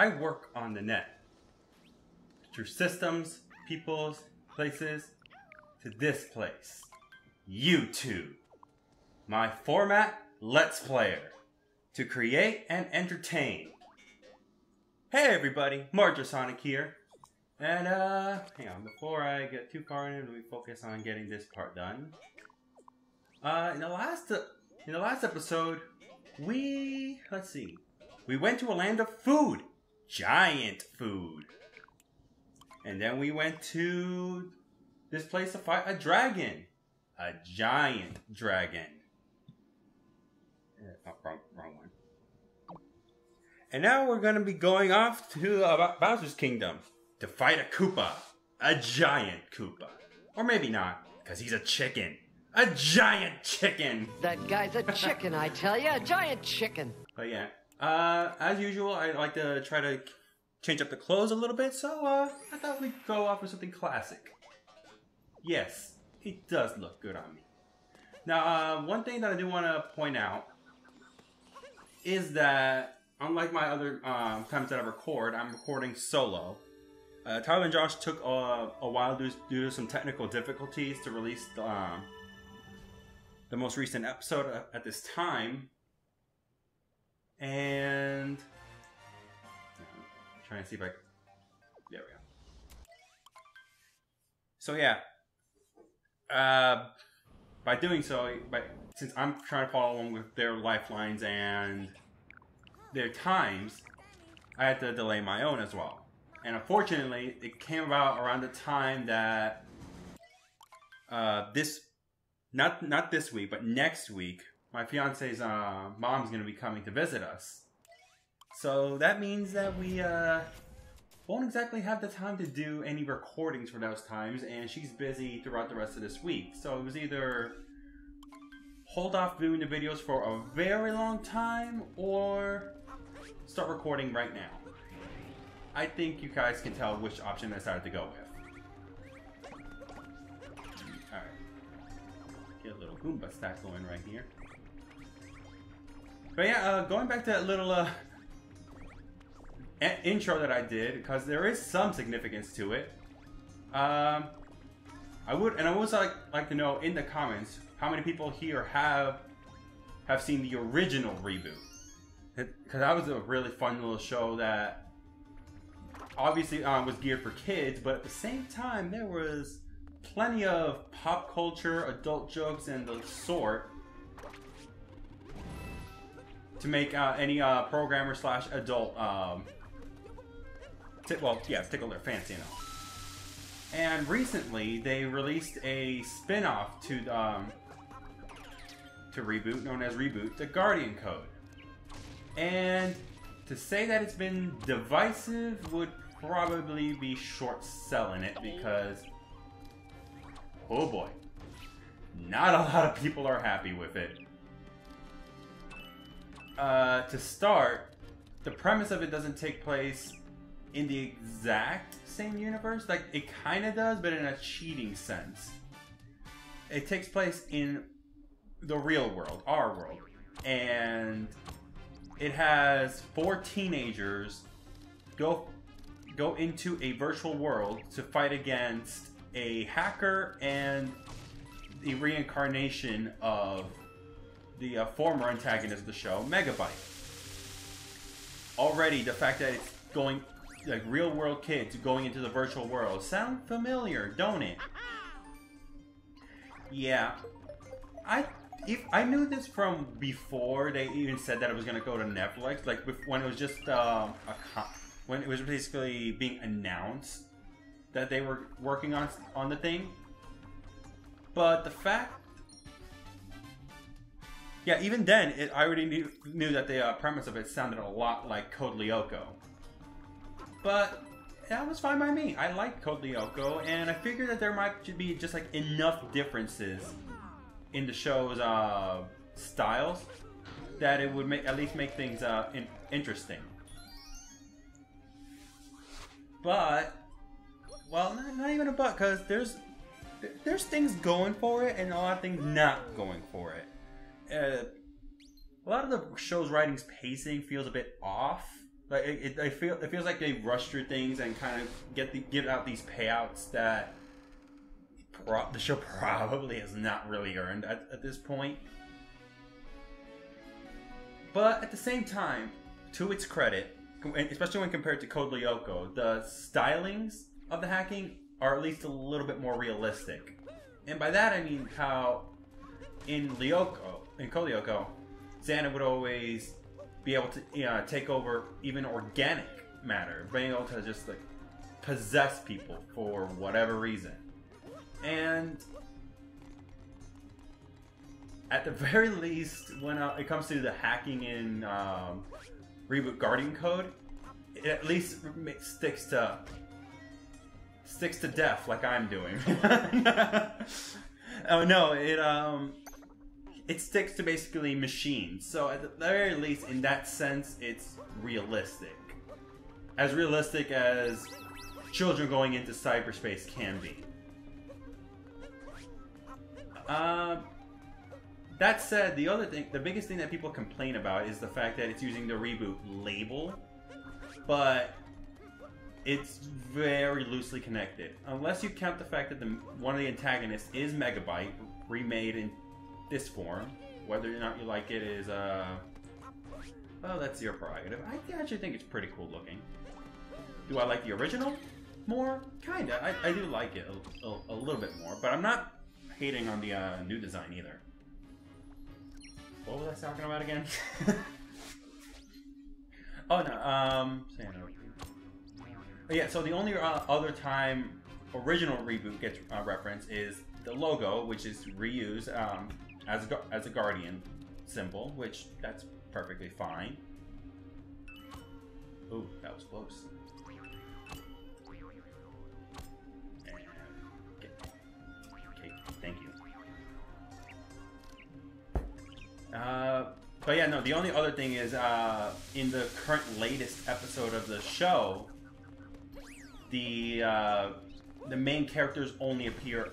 I work on the net. Through systems, peoples, places, to this place. YouTube. My format, Let's Player. To create and entertain. Hey everybody, Marjasonic here. And hang on, before I get too far into it, we focus on getting this part done. In the last episode, let's see. We went to a land of food. Giant food. And then we went to this place to fight a dragon. A giant dragon. Oh, wrong one. And now we're going to be going off to Bowser's Kingdom to fight a Koopa. A giant Koopa. Or maybe not, because he's a chicken. A giant chicken! That guy's a chicken, I tell you. A giant chicken. But yeah. As usual, I like to try to change up the clothes a little bit, so I thought we'd go off with something classic. Yes, it does look good on me. Now, one thing that I do want to point out is that, unlike my other times that I record, I'm recording solo. Tyler and Josh took a while due to some technical difficulties to release the most recent episode at this time. And I'm trying to see if there we go. So yeah, by doing so, since I'm trying to follow along with their lifelines and their times, I had to delay my own as well. And unfortunately, it came about around the time that not this week, but next week, my fiance's mom's going to be coming to visit us. So that means that we won't exactly have the time to do any recordings for those times, and she's busy throughout the rest of this week. So it was either hold off doing the videos for a very long time, or start recording right now. I think you guys can tell which option I decided to go with. Alright. Get a little Goomba stack going right here. But yeah, going back to that little intro that I did, because there is some significance to it. I would also like to know in the comments how many people here have seen the original reboot. Because that was a really fun little show that obviously was geared for kids, but at the same time there was plenty of pop culture, adult jokes, and the sort to make any programmer / adult tickle their fancy and all. And recently they released a spin-off to Reboot, known as Reboot, the Guardian Code. And to say that it's been divisive would probably be short selling it, because oh boy, not a lot of people are happy with it. To start, the premise of it doesn't take place in the exact same universe. Like, it kind of does, but in a cheating sense. It takes place in the real world, our world. And it has 4 teenagers go into a virtual world to fight against a hacker and the reincarnation of the former antagonist of the show, Megabyte. Already, the fact that it's going, like, real world kids going into the virtual world sound familiar, don't it? Yeah, I knew this from before they even said that it was gonna go to Netflix. Like, when it was just when it was basically being announced that they were working on the thing. But the fact, yeah, even then, I already knew that the premise of it sounded a lot like Code Lyoko. But that was fine by me. I liked Code Lyoko, and I figured that there might be just like enough differences in the show's styles that it would at least make things interesting. But, well, not even a but, because there's things going for it and a lot of things not going for it. A lot of the show's writing's pacing feels a bit off. Like it feels like they rushed through things and kind of give out these payouts that the show probably has not really earned at this point. But at the same time, to its credit, especially when compared to Code Lyoko, the stylings of the hacking are at least a little bit more realistic. And by that I mean how in Code Lyoko, Xana would always be able to take over even organic matter, being able to just like possess people for whatever reason. And at the very least, when it comes to the hacking in Reboot Guardian Code, it at least sticks to death, like I'm doing. Oh no, it sticks to basically machines. So at the very least, in that sense, it's realistic. As realistic as children going into cyberspace can be. That said, the biggest thing that people complain about is the fact that it's using the reboot label, but it's very loosely connected. Unless you count the fact that one of the antagonists is Megabyte, remade in this form. Whether or not you like it is, well, that's your prerogative. I actually think it's pretty cool looking. Do I like the original more? Kinda. I do like it a little bit more, but I'm not hating on the new design either. What was I talking about again? Oh no, yeah, so the only other time original reboot gets referenced is the logo, which is reused as a Guardian symbol, which that's perfectly fine. Ooh, that was close. Okay, thank you. But yeah, no, the only other thing is, in the current latest episode of the show, the main characters only appear,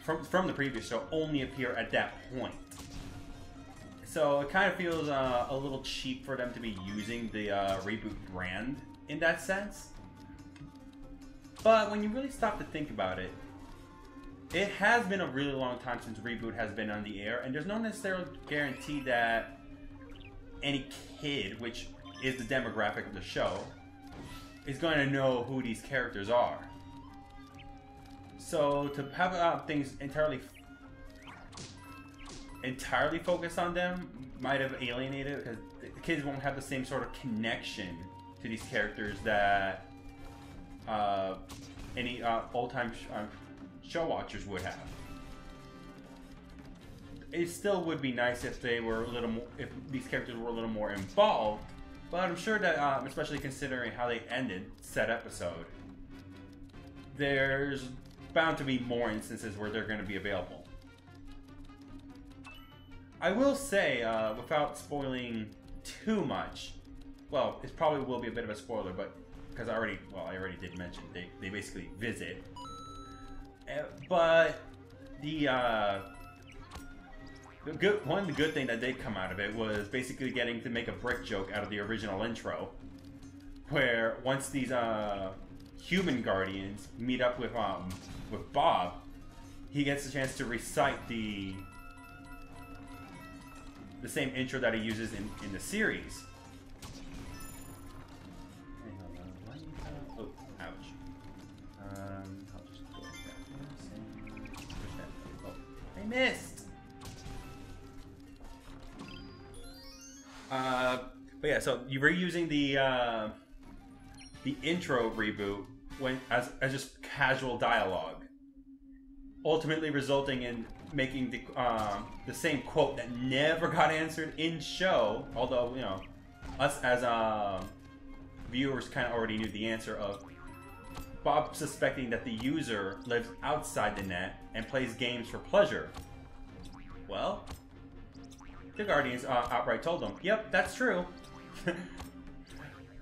from the previous show, only appear at that point. So it kind of feels a little cheap for them to be using the reboot brand in that sense. But when you really stop to think about it, it has been a really long time since Reboot has been on the air, and there's no necessarily guarantee that any kid, which is the demographic of the show, is going to know who these characters are. So to have things entirely focused on them might have alienated, because the kids won't have the same sort of connection to these characters that any old-time show watchers would have. It still would be nice if they were a little more, if these characters were a little more involved, but I'm sure that, especially considering how they ended said episode, there's bound to be more instances where they're going to be available. I will say, without spoiling too much, well, it probably will be a bit of a spoiler, but because I already did mention they basically visit. But one of the good thing that did come out of it was basically getting to make a brick joke out of the original intro, where once these human guardians meet up with Bob, he gets a chance to recite the same intro that he uses in the series. Oh, ouch. I'll just go like that. Oh, I missed! But yeah, so you were using the intro reboot as just casual dialogue, ultimately resulting in making the same quote that never got answered in show. Although, you know, us as viewers kind of already knew the answer of Bob suspecting that the user lives outside the net and plays games for pleasure. Well, the Guardians outright told him, "Yep, that's true."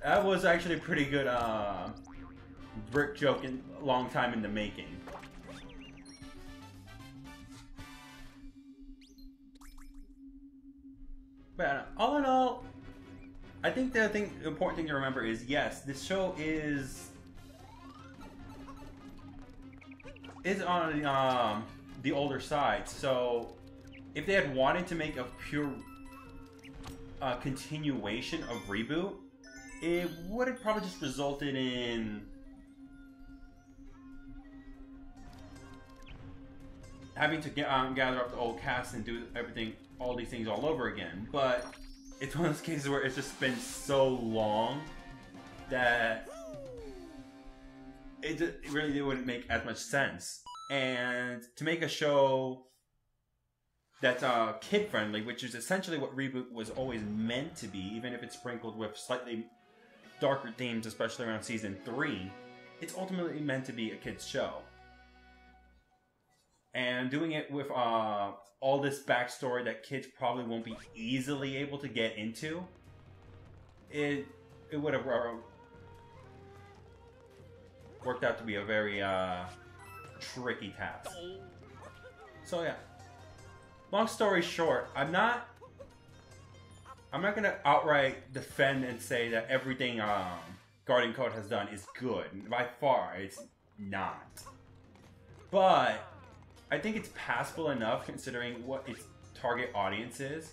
That was actually a pretty good brick joke in a long time in the making. But all in all, I think the important thing to remember is, yes, this show is on the older side. So if they had wanted to make a pure continuation of Reboot, it would have probably just resulted in having to gather up the old cast and do everything, all these things all over again. But it's one of those cases where it's just been so long that it really wouldn't make as much sense. And to make a show that's kid-friendly, which is essentially what Reboot was always meant to be, even if it's sprinkled with slightly darker themes, especially around Season 3, it's ultimately meant to be a kid's show. And doing it with all this backstory that kids probably won't be easily able to get into, it would have worked out to be a very tricky task. So yeah, long story short, I'm not gonna outright defend and say that everything Guardian Code has done is good. By far, it's not. But I think it's passable enough considering what its target audience is.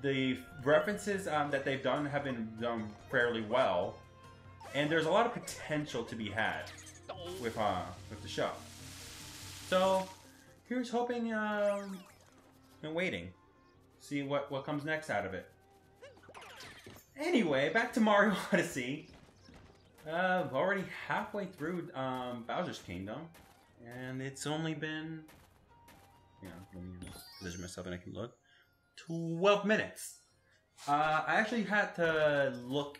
The references that they've done have been done fairly well, and there's a lot of potential to be had with the show. So here's hoping and waiting, see what comes next out of it. Anyway, back to Mario Odyssey. Already halfway through Bowser's Kingdom. And it's only been, let me position myself and I can look, 12 minutes. I actually had to look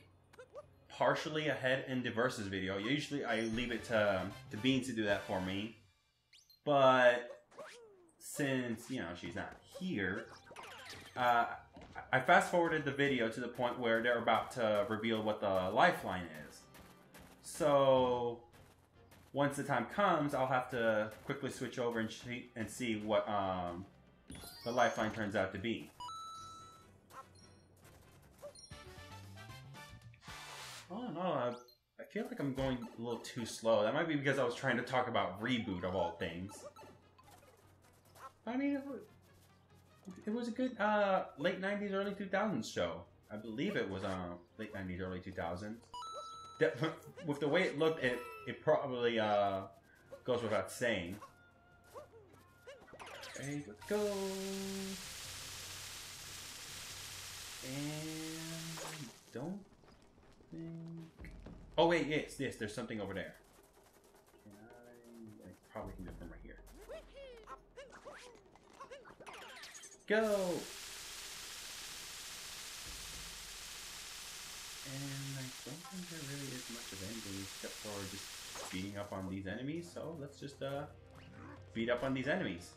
partially ahead in the Versus video. Usually I leave it to Beans to do that for me. But since, she's not here, I fast forwarded the video to the point where they're about to reveal what the lifeline is. So once the time comes, I'll have to quickly switch over and see what the lifeline turns out to be. Oh no, I feel like I'm going a little too slow. That might be because I was trying to talk about Reboot of all things. I mean, it was a good late 90s, early 2000s show. I believe it was late 90s, early 2000s. With the way it looked, it probably goes without saying. Okay, let's go. And I don't think... Oh wait, yes, there's something over there. I probably can do it from right here. Go! And I don't think there really is much of anything except for just beating up on these enemies, so let's just beat up on these enemies.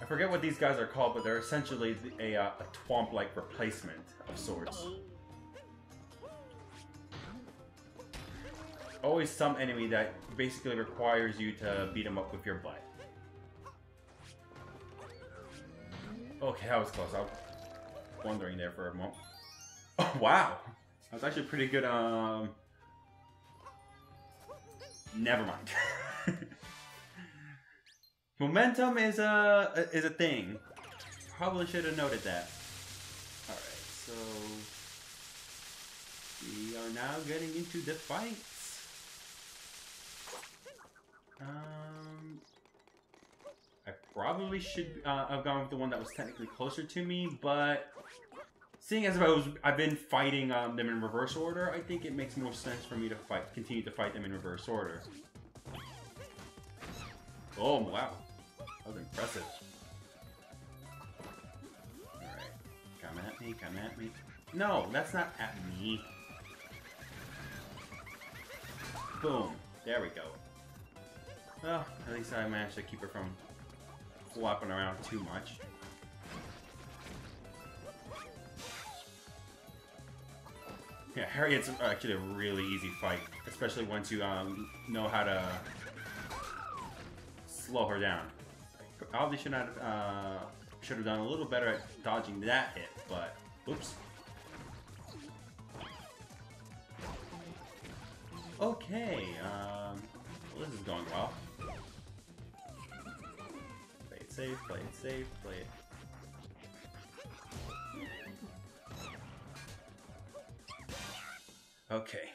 I forget what these guys are called, but they're essentially a Twomp-like replacement of sorts. Always some enemy that basically requires you to beat them up with your butt. Okay, that was close. I was wondering there for a moment. Oh, wow! That was actually pretty good, Never mind. Momentum is a thing. Probably should have noted that. Alright, so... we are now getting into the fights. I probably should have gone with the one that was technically closer to me, but seeing as I've been fighting them in reverse order, I think it makes more sense for me to continue to fight them in reverse order. Oh wow, that was impressive. Alright, come at me, come at me. No, that's not at me. Boom, there we go. Well, at least I managed to keep her from flopping around too much. Yeah, Harriet's actually a really easy fight, especially once you know how to slow her down. probably should have done a little better at dodging that hit, but oops. Okay, well, this is going well. Play it safe, play it safe, play it. Okay.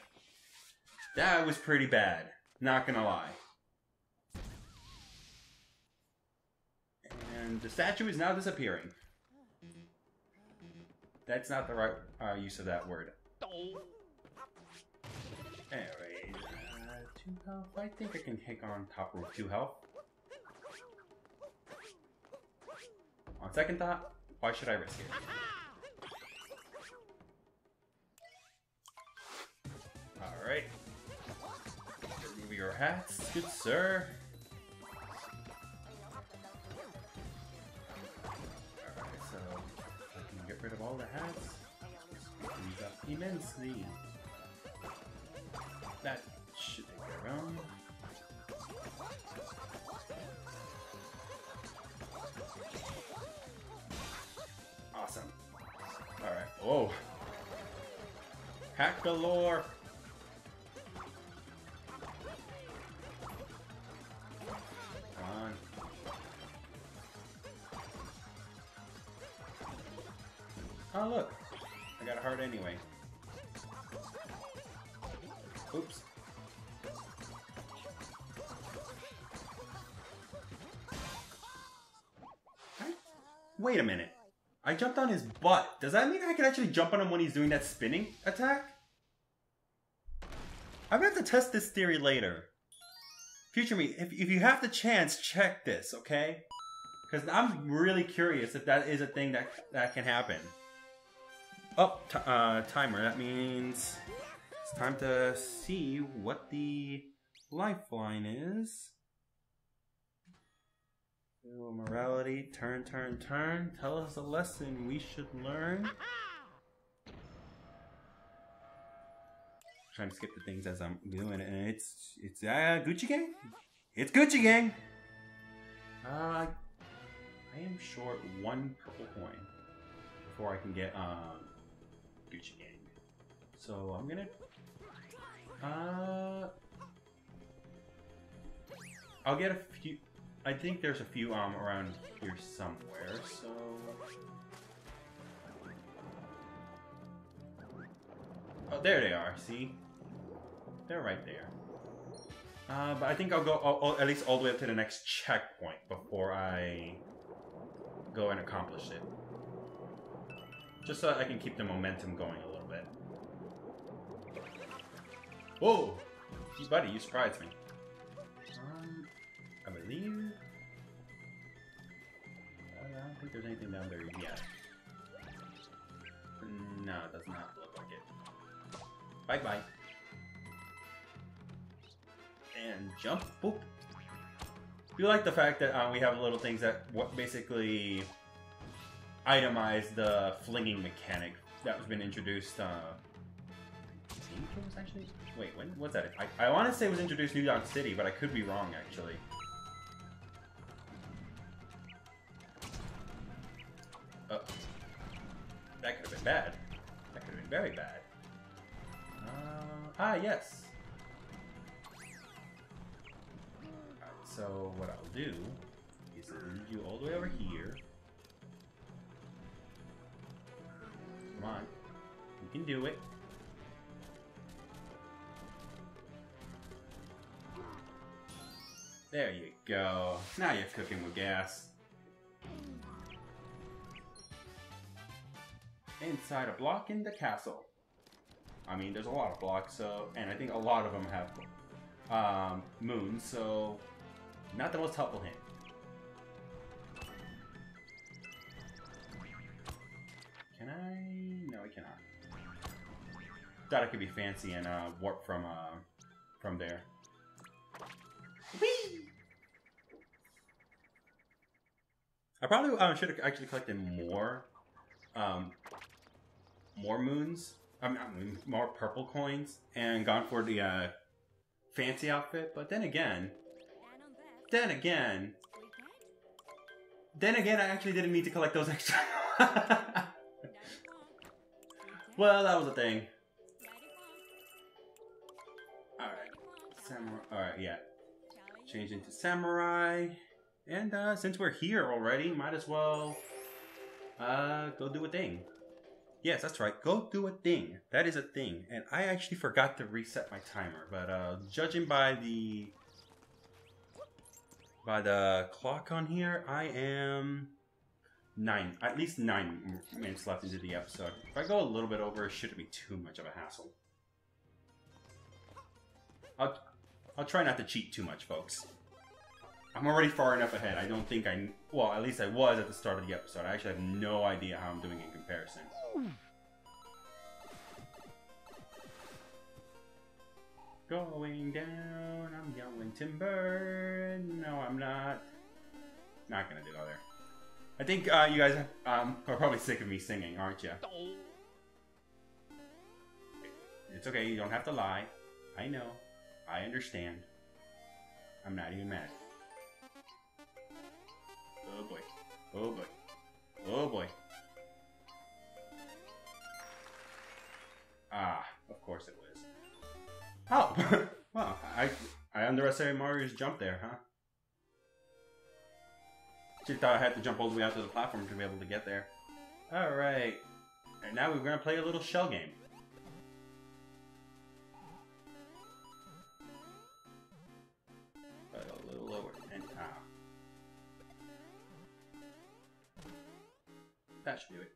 That was pretty bad, not gonna lie. And the statue is now disappearing. That's not the right use of that word. Anyway, 2 health. I think I can take on top row 2 health. On second thought, why should I risk it? Alright. Remove your hats, good sir. Alright, so I can get rid of all the hats. These up immensely. That should take care of. Awesome. Alright. Whoa. Hack galore. Come on. Oh, look. I got a heart anyway. Oops. Wait a minute. I jumped on his butt. Does that mean I can actually jump on him when he's doing that spinning attack? I'm gonna have to test this theory later. Future me, if you have the chance, check this, okay? Because I'm really curious if that is a thing that can happen. Oh, timer. That means it's time to see what the lifeline is. Morality, turn. Tell us a lesson we should learn. Trying to skip the things as I'm doing it, and it's Gucci Gang. It's Gucci Gang. I am short 1 purple coin before I can get Gucci Gang. So I'm gonna I'll get a few. I think there's a few around here somewhere, so oh, there they are, see? They're right there. But I think I'll go at least all the way up to the next checkpoint before I go and accomplish it. Just so I can keep the momentum going a little bit. Whoa! Buddy, you surprised me. I believe... I don't think there's anything down there yet. No, it does not look like it. Bye-bye. And jump. Boop. I do like the fact that we have little things that basically itemize the flinging mechanic that was been introduced. I think it was actually... Wait, when was that? I want to say it was introduced New York City, but I could be wrong, actually. That could have been bad. That could have been very bad. Yes. Alright, so what I'll do is lead you all the way over here. Come on. You can do it. There you go. Now you're cooking with gas. Inside a block in the castle. I mean, there's a lot of blocks, so... And I think a lot of them have moons, so... Not the most helpful hint. Can I? No, I cannot. Thought I could be fancy and warp from there. Whee! I probably should have actually collected more moons. More purple coins and gone for the fancy outfit. But then again, Then again, I actually didn't need to collect those extra. Well, that was a thing. Alright. Samurai. Alright, yeah. Change into samurai. And since we're here already, might as well go do a thing. Yes, that's right. Go do a thing. That is a thing. And I actually forgot to reset my timer. But judging by the clock on here, I am at least 9 minutes left into the episode. If I go a little bit over, it shouldn't be too much of a hassle. I'll try not to cheat too much, folks. I'm already far enough ahead. I don't think well, at least I was at the start of the episode. I actually have no idea how I'm doing in comparison. Going down, I'm yelling timber. No, I'm not. Not gonna do that there. I think you guys are probably sick of me singing, aren't you? It's okay, you don't have to lie. I know. I understand. I'm not even mad. Oh boy. Oh boy. Oh boy. Ah, of course it was. Oh! Well, I underestimated Mario's jump there, huh? She thought I had to jump all the way out to the platform to be able to get there. Alright. And now we're going to play a little shell game. But a little lower. And that should do it.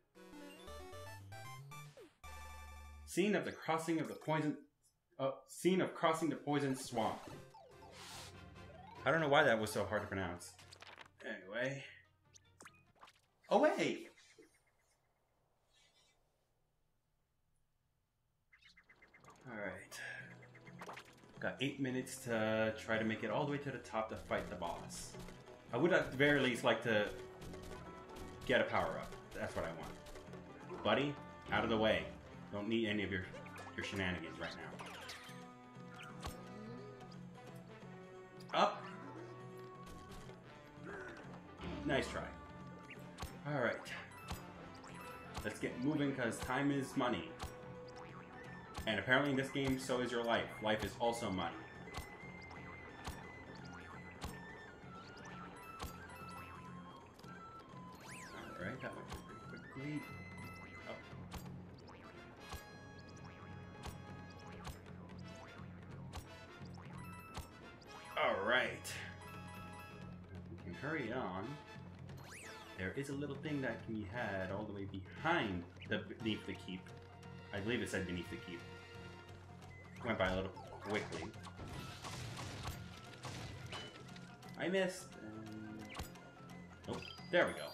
Scene of crossing the poison swamp. I don't know why that was so hard to pronounce. Anyway. Away! Alright. Got 8 minutes to try to make it all the way to the top to fight the boss. I would at the very least like to get a power up. That's what I want. Buddy, out of the way. Don't need any of your shenanigans right now. Up. Nice try. Alright. Let's get moving because time is money. And apparently in this game, so is your life. Life is also money. Alright, that went pretty quickly. Alright. We can hurry on. There is a little thing that can be had all the way behind beneath the keep. I believe it said beneath the keep. Went by a little quickly. I missed. Nope. There we go.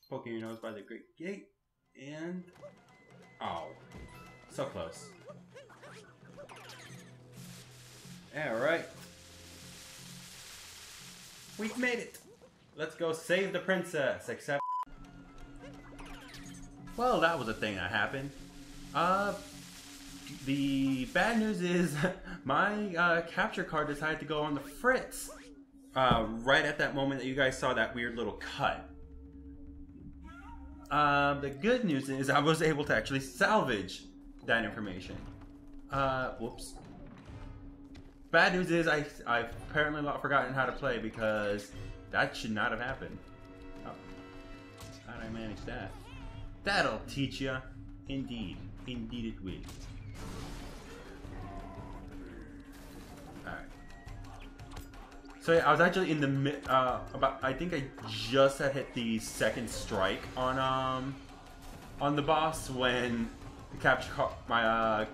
Poking your nose by the great gate. And... oh. So close. Alright. We've made it! Let's go save the princess, except... well, that was a thing that happened. The bad news is my capture card decided to go on the fritz. Right at that moment that you guys saw that weird little cut. The good news is I was able to actually salvage that information. Whoops. Bad news is I've apparently forgotten how to play because that should not have happened. Oh. How'd I manage that? That'll teach ya. Indeed. Indeed it will. Alright. So yeah, I was actually in the I think I just had hit the second strike on the boss when the capture card,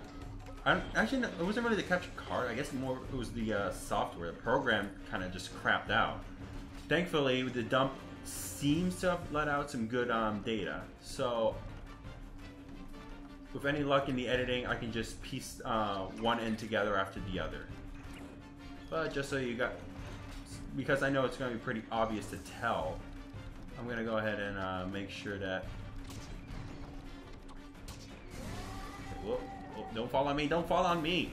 actually, no, it wasn't really the capture card. I guess more it was the software. The program kind of just crapped out. Thankfully, the dump seems to have let out some good data. So, with any luck in the editing, I can just piece one end together after the other. But just so you got, because I know it's going to be pretty obvious to tell, I'm going to go ahead and make sure that. Whoa. Don't fall on me, don't fall on me!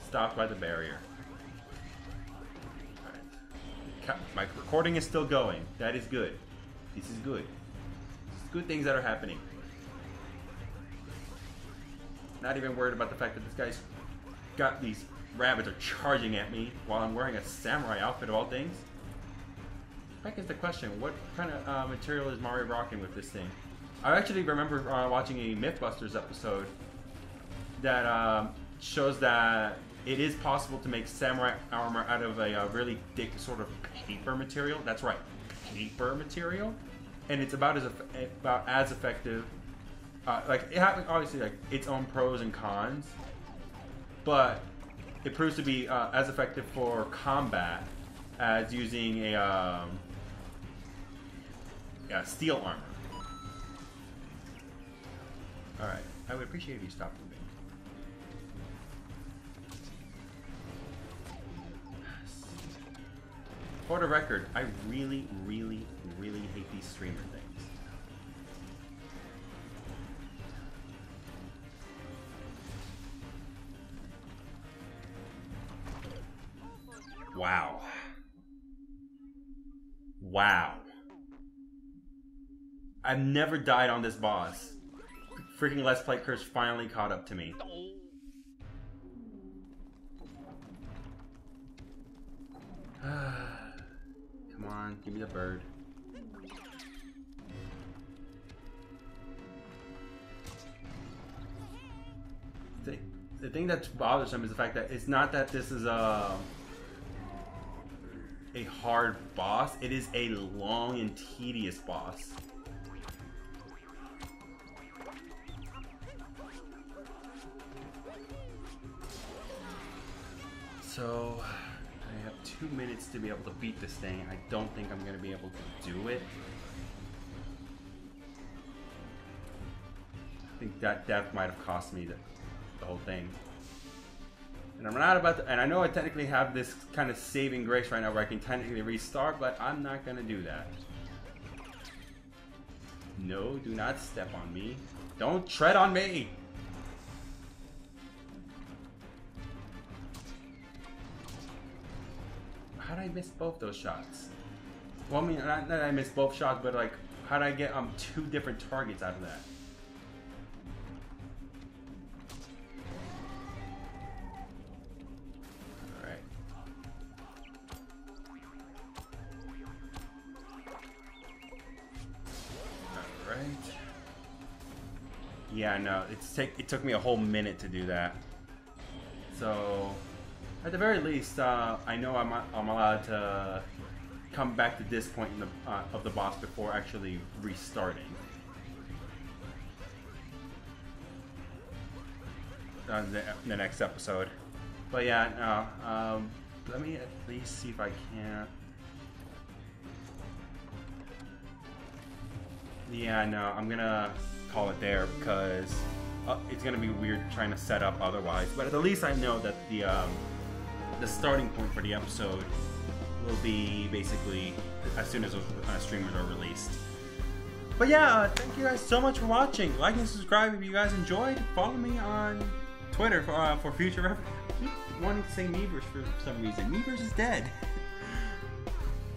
stopped by the barrier. Alright. My recording is still going. That is good. This is good. This is good things that are happening. Not even worried about the fact that this guy's got these rabbits are charging at me while I'm wearing a samurai outfit of all things. Back is the question, what kind of material is Mario rocking with this thing? I actually remember watching a Mythbusters episode that shows that it is possible to make samurai armor out of a really thick sort of paper material. That's right, paper material, and it's about as effective. Like it has obviously like its own pros and cons, but it proves to be as effective for combat as using a steel armor. Alright, I would appreciate if you stopped moving. For the record, I really, really, really hate these streamer things. Wow. Wow. I've never died on this boss. Freaking Let's Play curse finally caught up to me. Come on, give me the bird. The thing that's bothersome is the fact that it's not that this is a hard boss, it is a long and tedious boss. So, I have 2 minutes to be able to beat this thing. I don't think I'm going to be able to do it. I think that death might have cost me the whole thing. And I'm not about to, and I know I technically have this kind of saving grace right now where I can technically restart, but I'm not going to do that. No, do not step on me. Don't tread on me! How did I miss both those shots? Well, I mean, not that I missed both shots, but like, how did I get 2 different targets out of that? Alright. Alright. Yeah, no, it took me a whole minute to do that. So, at the very least, I know I'm allowed to come back to this point in of the boss before actually restarting. The next episode. But yeah, no, let me at least see if I can. Yeah, no, I'm gonna call it there because it's gonna be weird trying to set up otherwise. But at the least I know that the starting point for the episode will be basically as soon as those streamers are released. But yeah, thank you guys so much for watching. Like and subscribe if you guys enjoyed. Follow me on Twitter for future reference. I keep wanting to say Wii-verse for some reason. Wii-verse is dead.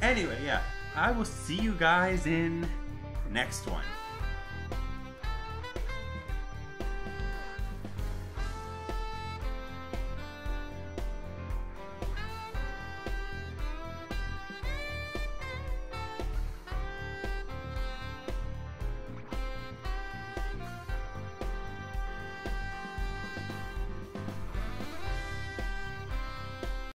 Anyway, yeah, I will see you guys in the next one.